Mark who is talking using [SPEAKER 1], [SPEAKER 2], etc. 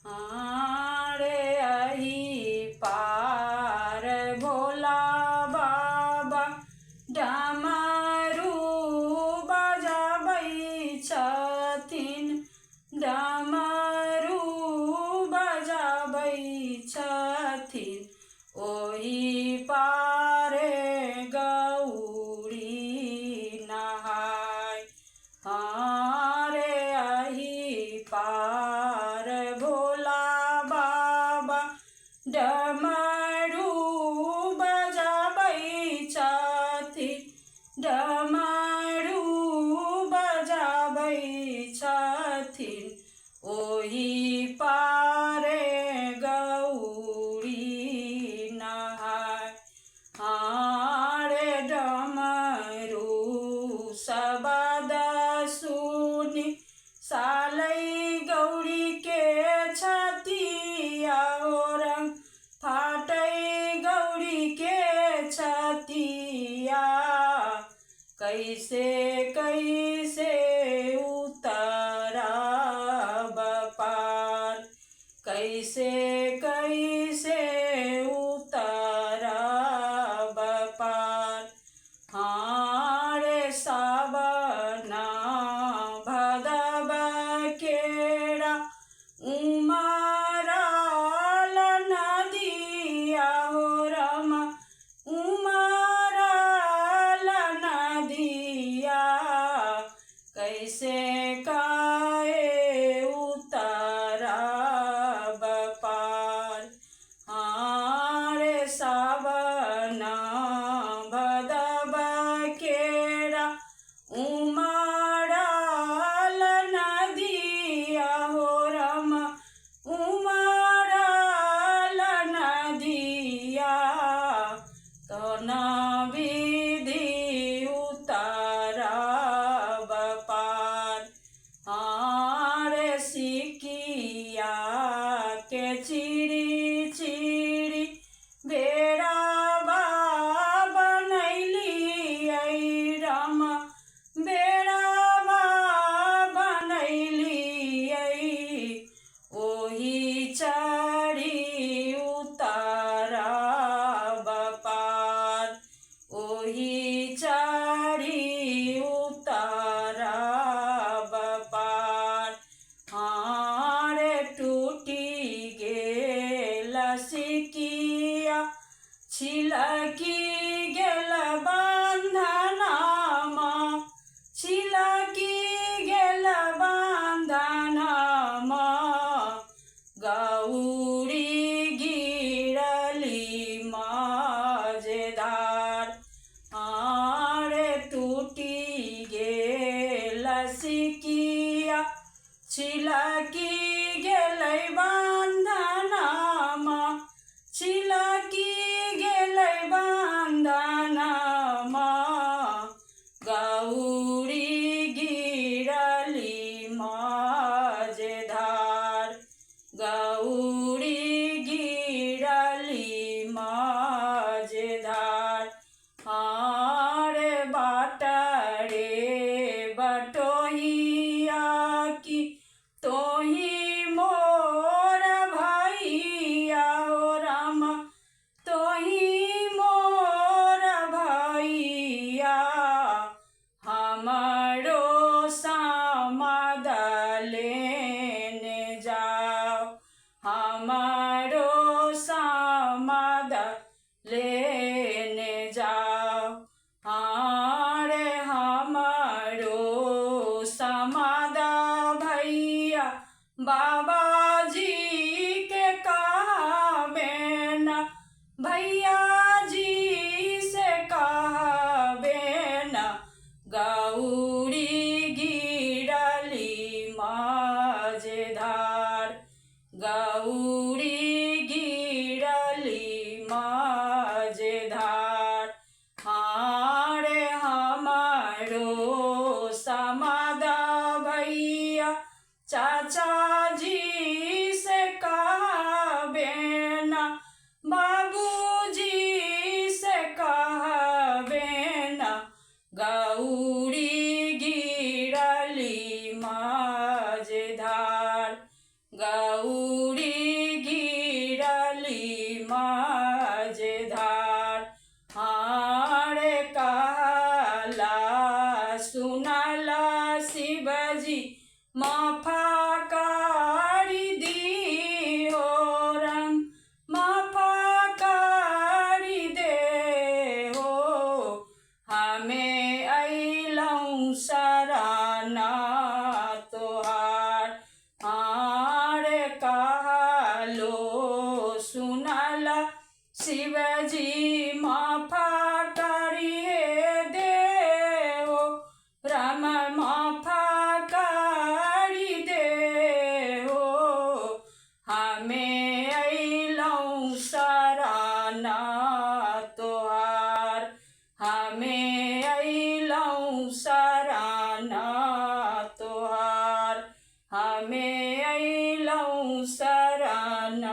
[SPEAKER 1] रे अही पार भोला बाबा डमरू बजाबै छथिन, डमरू बजाबै छथिन। ओही पारे गौरी नहाय, रे अही पार भोला बाबा डमरू बजाबै छथिन, डमरू बजाबै छथिन। ओही पारे गौरी नहाय, रे डमरू शब्द सुनि सालै गौरी के छतिया रंग फाटै गौरी के छतिया। कैसे कैसे उतरब पार, कैसे कैसे उतरब पार। रे सावन भदव केरा उमरल नदिया रमा, उमरल नदिया। कैसे काए उतरब पार, रे सावन भदव केरा उमरल नदिया रमा, उमरल नदिया। कौन विधि उतरब पार, रे सिकिया के चिरी चिरी बेड़ाबा बनैली रमा, बेड़ाबा बनैली। ओही चढ़ी उतरब पार, ओही चढ़ी उतरब पार। रे टूटी गेल सिकिया छिलकी गेल बंधनमा, छिलकी गेल बंधनमा। गौरी गिरली मजेदार, रे टूटी गेल सिकिया छिलकी गेलै बंधनमा, छिलकी गेलै बंधनमा। गौरी गिरली मजेदार, गौरी गिरली मजेदार। रे बाट रे बटोहिया की तोही मोर भैया रमा, तोही मोर भैया। हमरो समाद लेने जाओ, हमरो समाद लेने जाओ। रे हमरो समाद भैया बाबाजी के कहबे न, भैया जी से कहबे न। गौरी गिरली मजेदार, गौरी गिरली मजेदार। रे हमरो समाद भैया चाचा जी से कहबे न, बाबूजी से कहबे न। गौरी गिरली मजेदार, गौरी शिवजी माफा करिए देओ राम माफा करि देओ हमें अइलौं शरण तोहार हमें अइलौं शरण तोहार हमें अइलौं शरण